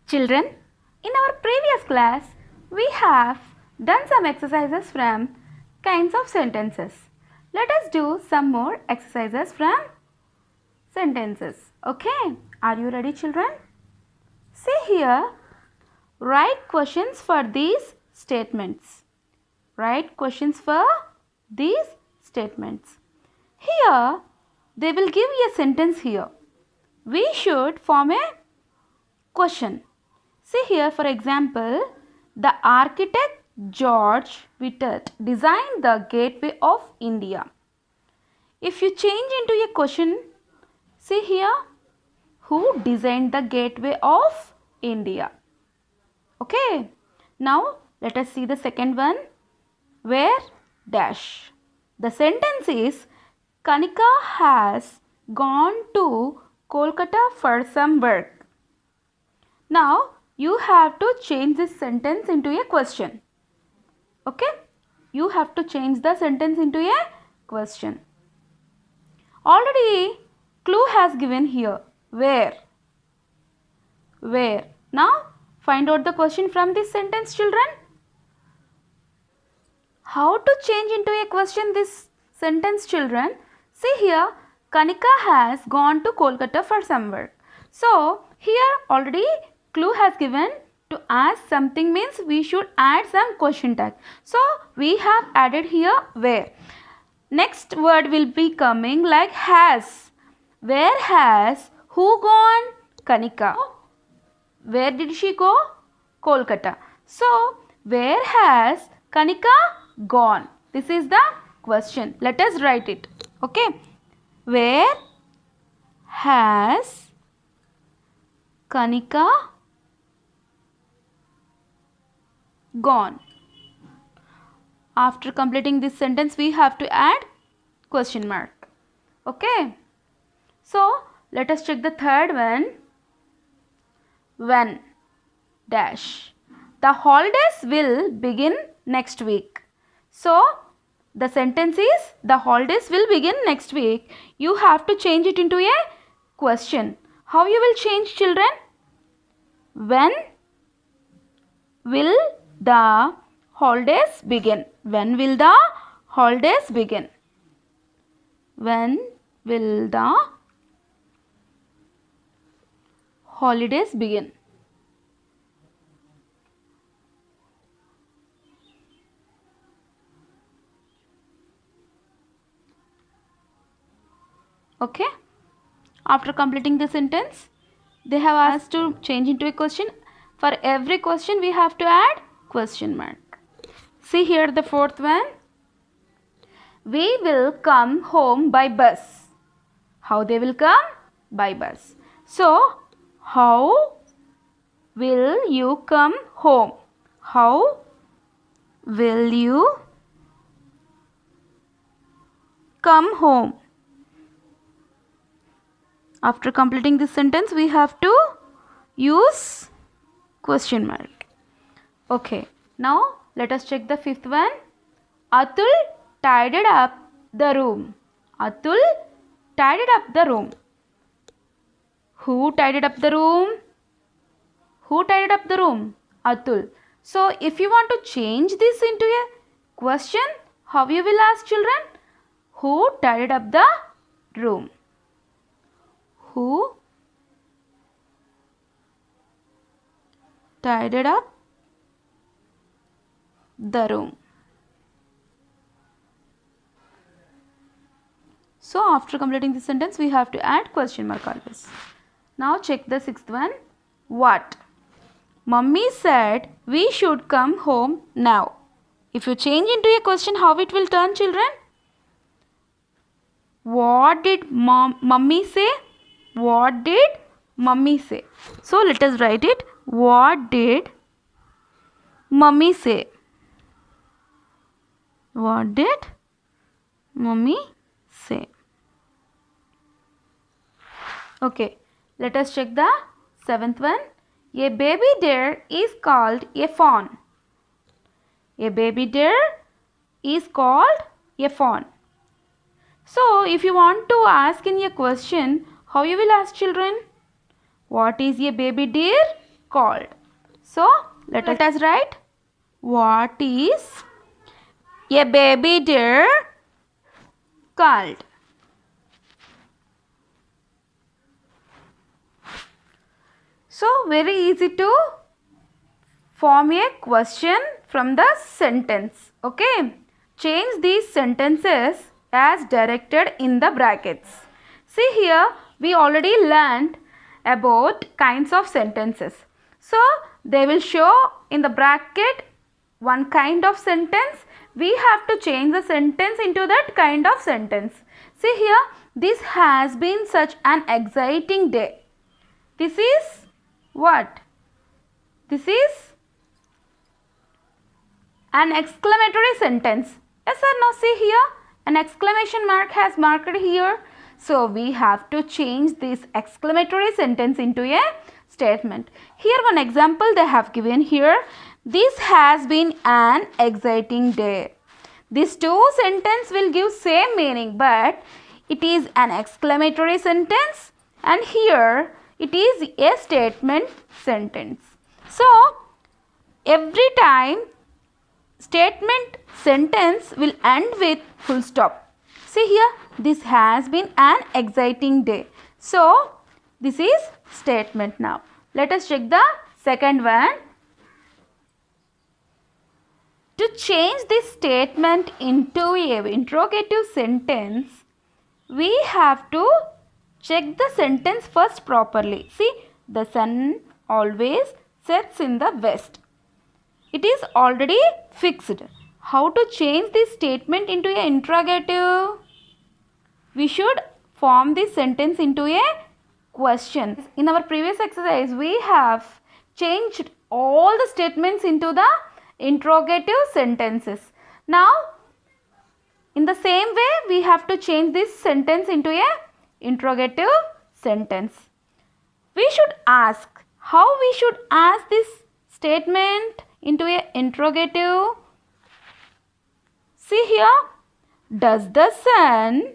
Children, in our previous class, we have done some exercises from kinds of sentences. Let us do some more exercises from sentences. Okay, are you ready, children? See here, write questions for these statements. Write questions for these statements. Here, they will give you a sentence here. We should form a question. See here, for example, the architect George Whitted designed the Gateway of India. If you change into a question, see here, who designed the Gateway of India? Okay, now let us see the second one. Where dash. The sentence is Kanika has gone to Kolkata for some work. Now you have to change this sentence into a question. Okay, you have to change the sentence into a question. Already clue has given here. Where? Where? Now find out the question from this sentence, children. How to change into a question this sentence, children? See here, Kanika has gone to Kolkata for some work. So here already clue has given to ask something means we should add some question tag. So we have added here where. Next word will be coming like has. Where has who gone? Kanika. Where did she go? Kolkata. So where has Kanika gone? This is the question. Let us write it. Okay. Where has Kanika gone? After completing this sentence, we have to add question mark. Okay. So let us check the third one. When dash. The holidays will begin next week. So the sentence is the holidays will begin next week. You have to change it into a question. How you will change, children? When will the holidays begin? When will the holidays begin? When will the holidays begin? Okay. After completing the sentence, they have asked to change into a question. For every question, we have to add question mark. See here the fourth one. We will come home by bus. How they will come? By bus. So, how will you come home? How will you come home? After completing this sentence, we have to use question mark. Okay. Now, let us check the fifth one. Atul tidied up the room. Atul tidied up the room. Who tidied up the room? Who tidied up the room? Atul. So, if you want to change this into a question, how you will ask, children? Who tidied up the room? Who tidied up the room? So after completing this sentence, we have to add question mark always. Now check the sixth one. What? Mummy said we should come home now. If you change into a question, how it will turn, children? What did mummy say? What did mummy say? So let us write it. What did mummy say? What did mummy say? Okay, let us check the seventh one. A baby deer is called a fawn. A baby deer is called a fawn. So, if you want to ask in a question, how you will ask, children? What is a baby deer? called. So let us write, what is a baby deer called? So very easy to form a question from the sentence. Okay. Change these sentences as directed in the brackets. See here, we already learned about kinds of sentences. So they will show in the bracket one kind of sentence. We have to change the sentence into that kind of sentence. See here, this has been such an exciting day. This is what? This is an exclamatory sentence. Yes or no? See here, an exclamation mark has marked here. So we have to change this exclamatory sentence into a statement. Here one example they have given here. This has been an exciting day. These two sentences will give same meaning, but it is an exclamatory sentence and here it is a statement sentence. So every time statement sentence will end with full stop. See here, this has been an exciting day. So this is statement now. Let us check the second one. To change this statement into an interrogative sentence, we have to check the sentence first properly. See, the sun always sets in the west. It is already fixed. How to change this statement into an interrogative? We should form this sentence into a question. In our previous exercise, we have changed all the statements into the interrogative sentences. Now, in the same way, we have to change this sentence into a interrogative sentence. We should ask, how we should ask this statement into a interrogative? See here, does the sun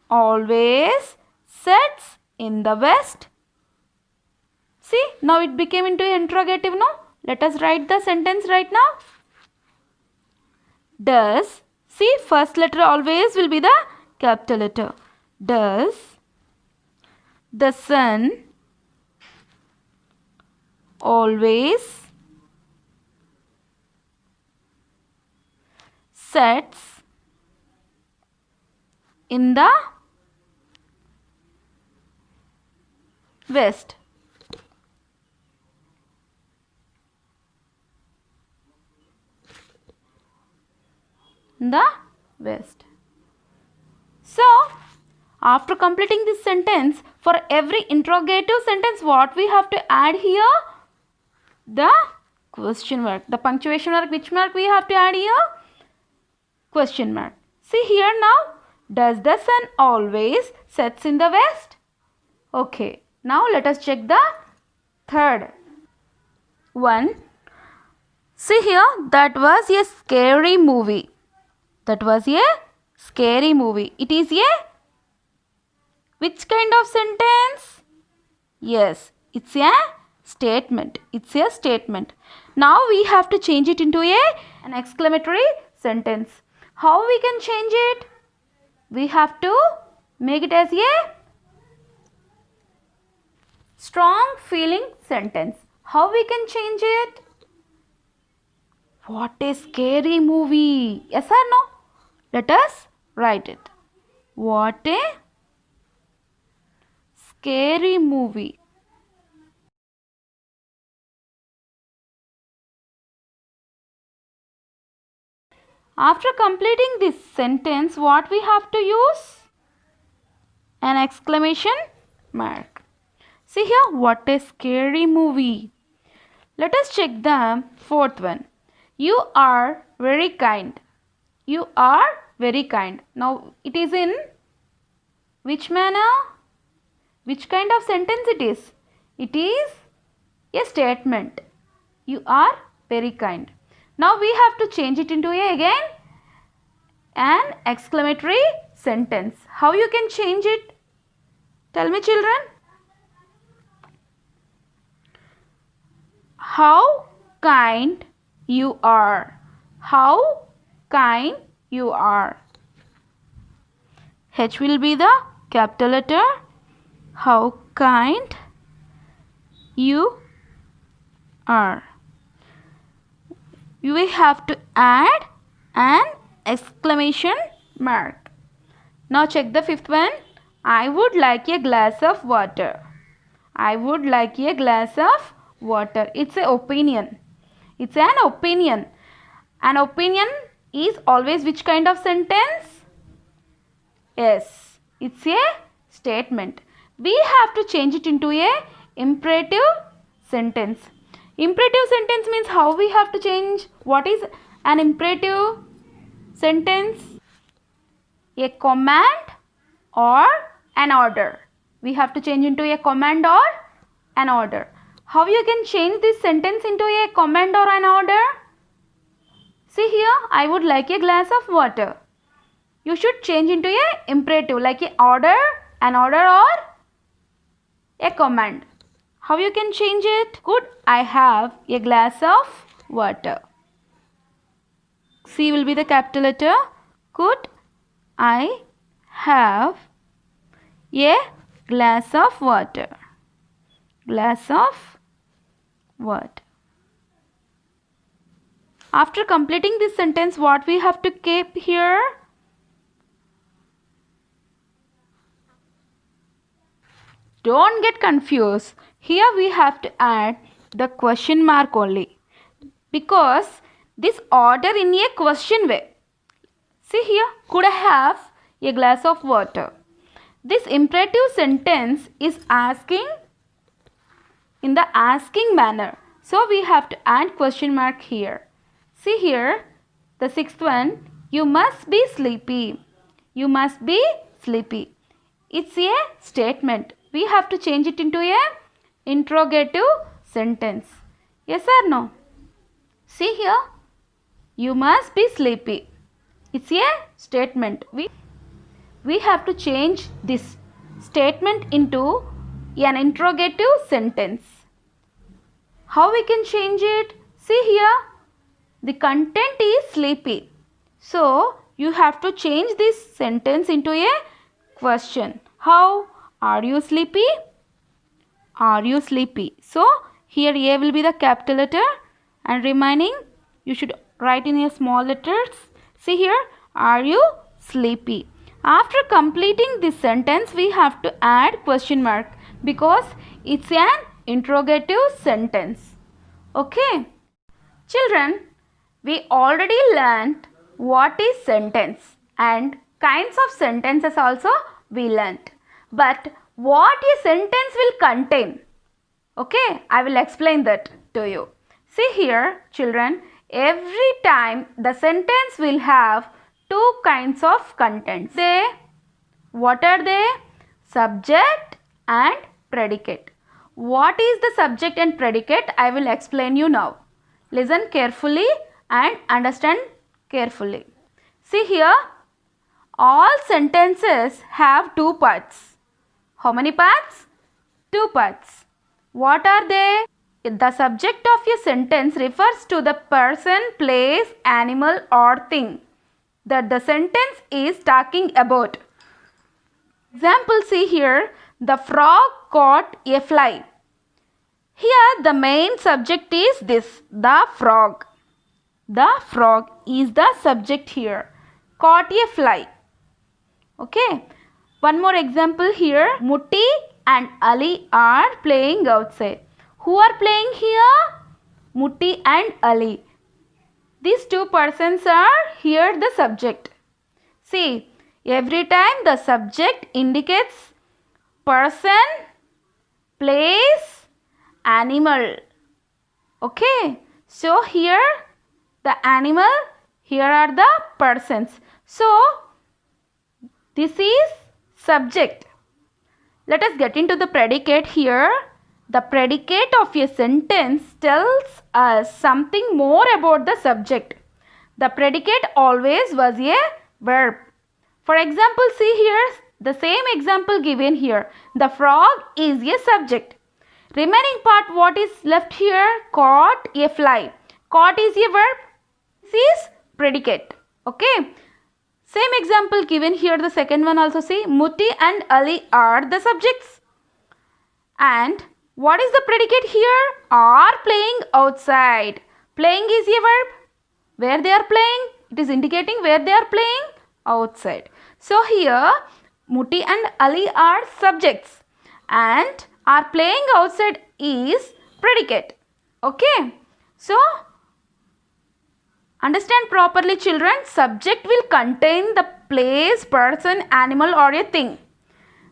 always sets in the west? See, now it became into an interrogative now. Let us write the sentence right now. Does, see, first letter always will be the capital letter. Does the sun always sets in the west? In the west. So, after completing this sentence, for every interrogative sentence, what we have to add here? The question mark. The punctuation mark, which mark we have to add here? Question mark. See here now, does the sun always sets in the west? Okay, now let us check the third one. See here, that was a scary movie. That was a scary movie. It is a which kind of sentence? Yes, it's a statement. It's a statement. Now we have to change it into an exclamatory sentence. How we can change it? We have to make it as a strong feeling sentence. How we can change it? What a scary movie. Yes or no? Let us write it. What a scary movie. After completing this sentence, what we have to use? An exclamation mark. See here, what a scary movie. Let us check the fourth one. You are very kind. You are very kind. Now it is in which manner? Which kind of sentence it is? It is a statement. You are very kind. Now we have to change it into again an exclamatory sentence. How you can change it? Tell me, children. How kind you are. How kind you are. H will be the capital letter. How kind you are. You will have to add an exclamation mark. Now check the fifth one. I would like a glass of water. I would like a glass of water. It's an opinion. It's an opinion. An opinion is always which kind of sentence? Yes, it's a statement. We have to change it into a imperative sentence. Imperative sentence means how we have to change. What is an imperative sentence? A command or an order. We have to change into a command or an order. How you can change this sentence into a command or an order? See here, I would like a glass of water. You should change into a imperative like a order, an order or a command. How you can change it? Could I have a glass of water? C will be the capital letter. Could I have a glass of water? Glass of water. After completing this sentence, what we have to keep here? Don't get confused. Here we have to add the question mark only, because this order in a question way. See here, could I have a glass of water? This imperative sentence is asking in the asking manner. So we have to add question mark here. See here, the sixth one, you must be sleepy. You must be sleepy. It's a statement. We have to change it into a interrogative sentence. Yes or no? See here, you must be sleepy. It's a statement. We have to change this statement into an interrogative sentence. How we can change it? See here, the content is sleepy. So you have to change this sentence into a question. How? Are you sleepy? Are you sleepy? So here A will be the capital letter and remaining you should write in a small letters. See here, are you sleepy? After completing this sentence, we have to add question mark because it's an interrogative sentence. Okay. Children, we already learnt what is sentence and kinds of sentences also we learnt. But what a sentence will contain? Okay, I will explain that to you. See here, children, every time the sentence will have two kinds of contents. What are they? Subject and predicate. What is the subject and predicate? I will explain you now. Listen carefully and understand carefully. See here, all sentences have two parts. How many parts? Two parts. What are they? The subject of a sentence refers to the person, place, animal or thing that the sentence is talking about. Example, see here, the frog caught a fly. Here the main subject is this, the frog. The frog is the subject here. Caught a fly. Okay. One more example here. Mutti and Ali are playing outside. Who are playing here? Mutti and Ali. These two persons are here the subject. See, every time the subject indicates person, place, animal. Okay. So here the animal, here are the persons. So this is subject. Let us get into the predicate here. The predicate of a sentence tells us something more about the subject. The predicate always was a verb. For example, see here the same example given here. The frog is a subject. Remaining part, what is left here? Caught a fly. Caught is a verb. This is predicate. Okay. Same example given here, the second one also. See, Mutti and Ali are the subjects. And what is the predicate here? Are playing outside. Playing is a verb. Where they are playing? It is indicating where they are playing. Outside. So here, Mutti and Ali are subjects. And are playing outside is predicate. Okay. So, understand properly, children. Subject will contain the place, person, animal or a thing.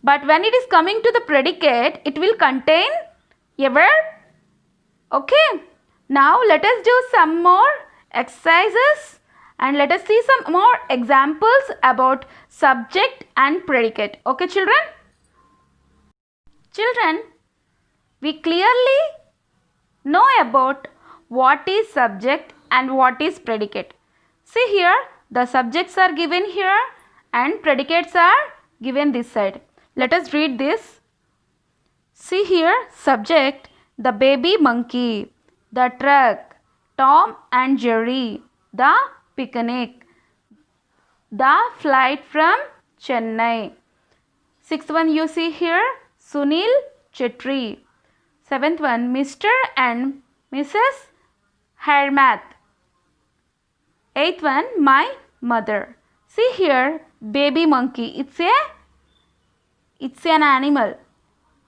But when it is coming to the predicate, it will contain a verb. Okay. Now let us do some more exercises and let us see some more examples about subject and predicate. Okay, children? Children, we clearly know about what is subject and what is predicate. See here, the subjects are given here and predicates are given this side. Let us read this. See here, subject, the baby monkey, the truck, Tom and Jerry, the picnic, the flight from Chennai. Sixth one you see here, Sunil Chetri. Seventh one, Mr. and Mrs. Hermath. Eighth one, my mother. See here, baby monkey. It's an animal.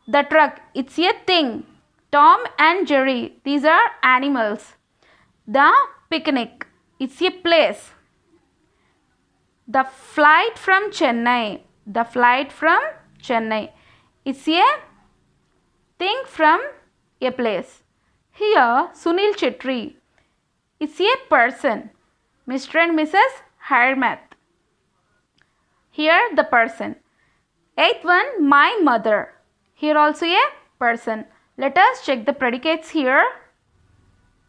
The truck, it's a thing. Tom and Jerry, these are animals. The picnic, it's a place. The flight from Chennai, it's a thing from a place. Here, Sunil Chetri, it's a person. Mr. and Mrs. Hermath. Here, the person. Eighth one, my mother. Here also a person. Let us check the predicates here.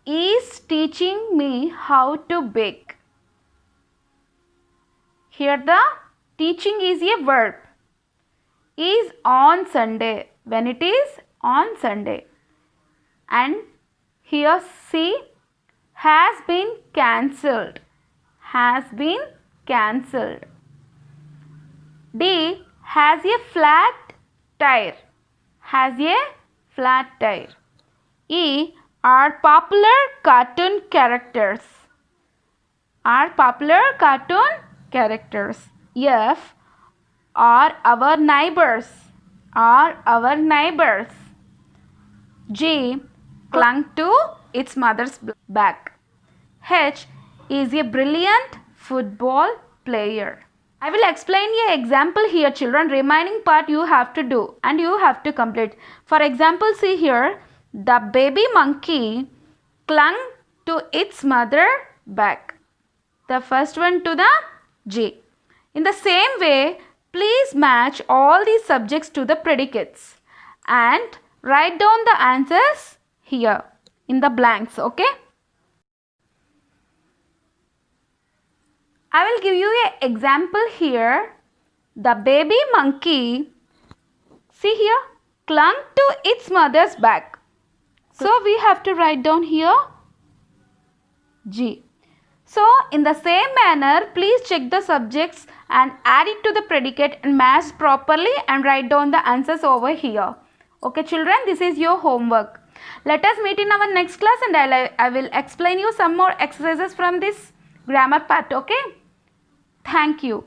Is teaching me how to bake. Here the teaching is a verb. Is on Sunday. When it is on Sunday. And here see, has been cancelled. D, has a flat tire. E, are popular cartoon characters. F, are our neighbors. G, clung to its mother's back. H, is a brilliant football player. I will explain an example here, children. Remaining part you have to do and you have to complete. For example, see here, the baby monkey clung to its mother's back. The first one to the G. In the same way, please match all these subjects to the predicates and write down the answers here in the blanks. Okay. I will give you an example here. The baby monkey, see here, clung to its mother's back. So we have to write down here G. So in the same manner, please check the subjects and add it to the predicate and match properly and write down the answers over here. Okay children, this is your homework. Let us meet in our next class and I will explain you some more exercises from this grammar part. Okay. Thank you.